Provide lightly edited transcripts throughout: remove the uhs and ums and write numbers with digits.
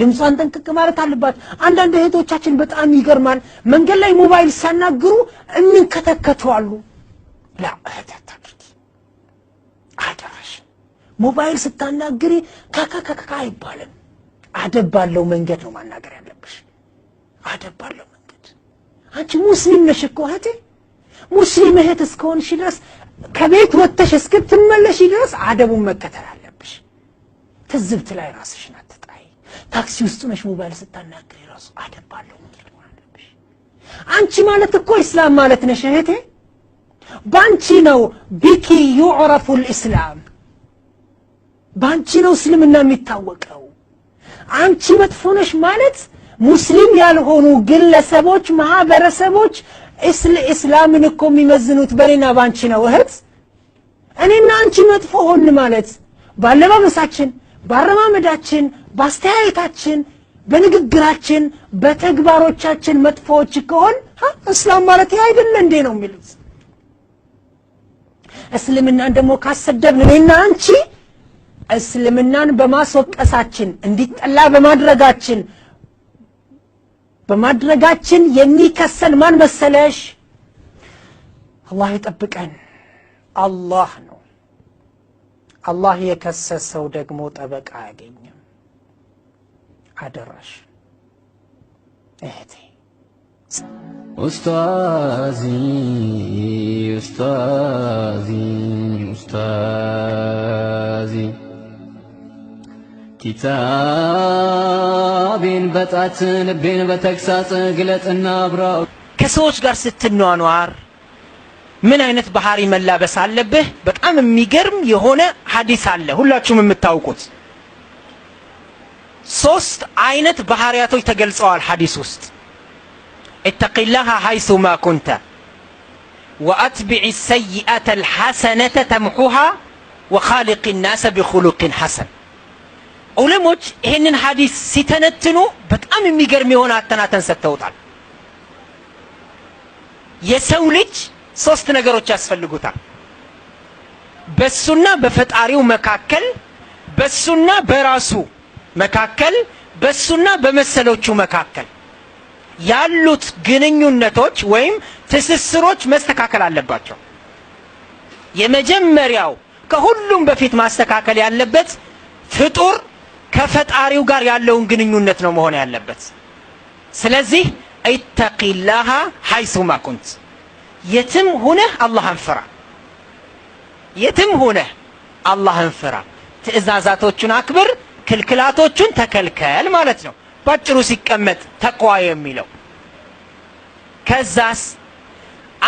ድምጿን ጠንቅቅ ማለት አለባት። አንዳንድ እህቶቻችን በጣም ይገርማል። መንገድ ላይ ሞባይል ሲያናግሩ እንከተከቱ አሉ። ላ አታታቂ አዳራሽ ሞባይል ስታናግሪ ካካካካ አይባልም። አደብ ባለው መንገድ ነው ማናገር ያለብሽ። አደብ ባለው መንገድ። አንቺ ሙስሊም ነሽ እኮ እህቴ። ሙስሊም እህት እስከሆንሽ ድረስ ከቤት ወጥተሽ እስክትመለሽ ድረስ አደቡን መከተል አለብሽ። ትዝብት ላይ ራስሽን አትጣይ። ታክሲ ውስጥ ነሽ ሞባይል ስታናግሪ ራሱ አደብ ባለው መንገድ ነው አለብሽ። አንቺ ማለት እኮ እስላም ማለት ነሽ እህቴ። ባንቺ ነው ቢኪ يعرف الاسلام። ባንቺ ነው እስልምና የሚታወቀው። አንቺ መጥፎ ነሽ ማለት ሙስሊም ያልሆኑ ግለሰቦች ማህበረሰቦች እስላምን እኮ የሚመዝኑት በኔና ባንቺ ነው እህት። እኔና አንቺ መጥፎ ሆን ማለት ባለባበሳችን፣ ባረማመዳችን፣ ባስተያየታችን፣ በንግግራችን፣ በተግባሮቻችን መጥፎዎች ከሆን እስላም ማለት አይደለ እንዴ ነው የሚሉት። እስልምናን ደግሞ ካሰደብን እኔና አንቺ እስልምናን በማስወቀሳችን እንዲጠላ በማድረጋችን የሚከሰን ማን መሰለሽ? አላህ ይጠብቀን። አላህ ነው። አላህ የከሰሰው ደግሞ ጠበቃ አያገኝም። አደራሽ እህቴ። ኡስታዚ ኪታቤን በጣት ልቤን በተግሳጽ ግለጥና አብራው። ከሰዎች ጋር ስትኗኗር ምን አይነት ባህሪ መላበስ አለብህ? በጣም የሚገርም የሆነ ሐዲስ አለ ሁላችሁም የምታውቁት። 3 አይነት ባህሪያቶች ተገልጸዋል ሐዲስ ውስጥ። اتقِllaها حيث ما كنت وأتبع السيئة الحسنة تمحوها وخالق الناس بخلق حسن። ዑለሞች ይህንን ሐዲስ ሲተነትኑ በጣም የሚገርም የሆነ አተናተን ሰጥተውታል። የሰው ልጅ 3 ነገሮች ያስፈልጉታል። በሱና በፈጣሪው መካከል፣ በሱና በራሱ መካከል፣ በሱና በመሰሎቹ መካከል ያሉት ግንኙነቶች ወይም ትስስሮች መስተካከል አለባቸው። የመጀመሪያው ከሁሉም በፊት ማስተካከል ያለበት ፍጡር ከፈጣሪው ጋር ያለውን ግንኙነት ነው መሆን ያለበት። ስለዚህ ኢተቂላሃ ሐይሱ ማ ኩንት፣ የትም ሆነህ አላህን ፍራ። የትም ሆነህ አላህን ፍራ። ትእዛዛቶቹን አክብር፣ ክልክላቶቹን ተከልከል ማለት ነው ባጭሩ ሲቀመጥ ተቅዋ የሚለው። ከዛስ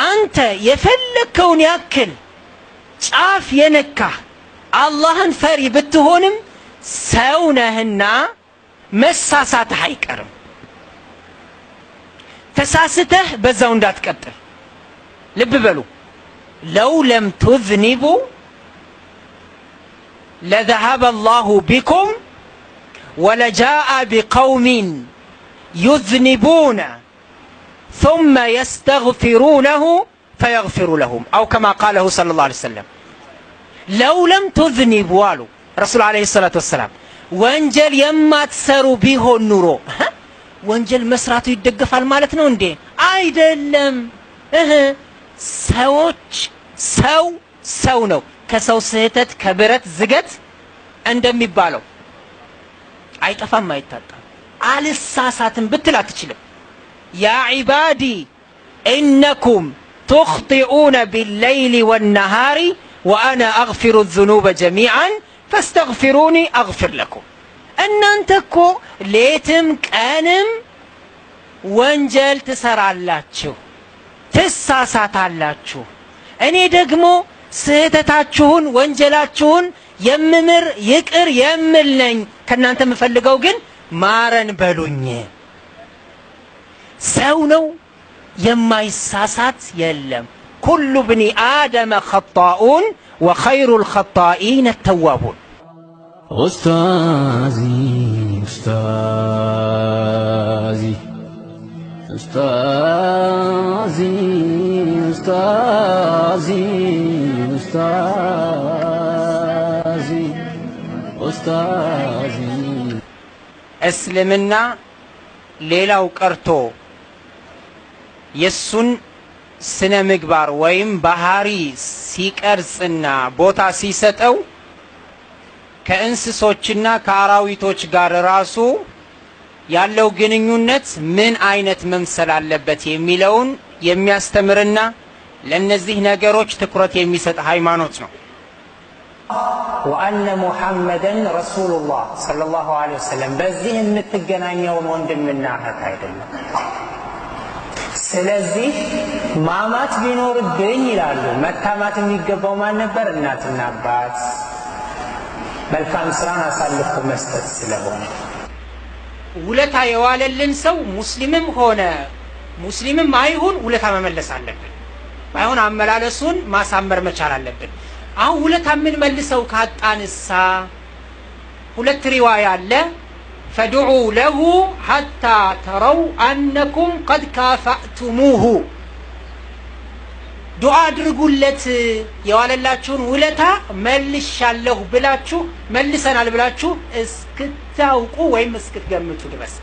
አንተ የፈለከውን ያክል ጫፍ የነካህ አላህን ፈሪ ብትሆንም ሰው ነህና መሳሳትህ አይቀርም። ተሳስተህ በዛው እንዳትቀጥል። ልብ በሉ። ለው ለም ትዝኒቡ ለዘሀበ አላሁ ቢኩም ወለጃአ ቢቀውሚን ዩዝኒቡነ ثم يستغفرونه فيغفر لهم أو كما قاله صلى الله عليه وسلم. ለው ለም ትዝኒቡ አሉ ረሱል ዓለይሂ ሰላቱ ወሰላም። ወንጀል የማትሰሩ ቢሆን ኑሮ ወንጀል መስራቱ ይደገፋል ማለት ነው እንዴ? አይደለም። ሰው ነው። ከሰው ስህተት ከብረት ዝገት እንደሚባለው አይጠፋም አይታጣም። አልሳሳትም ብትል አትችልም። ያ ዒባዲ ኢነኩም ትኽጢኡነ ቢለይሊ ወነሃሪ ወአና አግፊሩ ዙኑበ ጀሚዓን ፈስተግፊሩኒ አግፊር ለኩም። እናንተ እኮ ሌትም ቀንም ወንጀል ትሰራላችሁ፣ ትሳሳታላችሁ። እኔ ደግሞ ስህተታችሁን ወንጀላችሁን የምምር ይቅር የምል ነኝ። ከእናንተ የምፈልገው ግን ማረን በሉኝ። ሰው ነው፣ የማይሳሳት የለም። ኩሉ ብኒ አደመ ኸጣኡን ወኸይሩ ልኸጣኢነ ተዋቡን። ኡስታዚ እስልምና ሌላው ቀርቶ የሱን ስነ ምግባር ወይም ባህሪ ሲቀርጽና ቦታ ሲሰጠው ከእንስሶችና ከአራዊቶች ጋር ራሱ ያለው ግንኙነት ምን አይነት መምሰል አለበት የሚለውን የሚያስተምርና ለነዚህ ነገሮች ትኩረት የሚሰጥ ሃይማኖት ነው። ወአነ ሙሐመደን ረሱሉላህ ሰለላሁ ዐለይሂ ወሰለም በዚህ የምትገናኘውን ወንድምና እህት አይደለም። ስለዚህ ማማት ቢኖርብኝ ይላሉ መታማት የሚገባው ማን ነበር? እናትና አባት። መልካም ስራን አሳልፎ መስጠት ስለሆነ ውለታ የዋለልን ሰው ሙስሊምም ሆነ ሙስሊምም አይሁን ውለታ መመለስ አለብን። ባይሆን አመላለሱን ማሳመር መቻል አለብን። አሁን ውለታ ምን መልሰው ካጣንሳ ሁለት ሪዋያ አለ። ፈድዑ ለሁ ሐታ ተረው አነኩም ቀድ ካፋእቱሙሁ ዱዓ አድርጉለት የዋለላችሁን ውለታ መልሻለሁ ብላችሁ መልሰናል ብላችሁ እስክታውቁ ወይም እስክትገምቱ ድረስ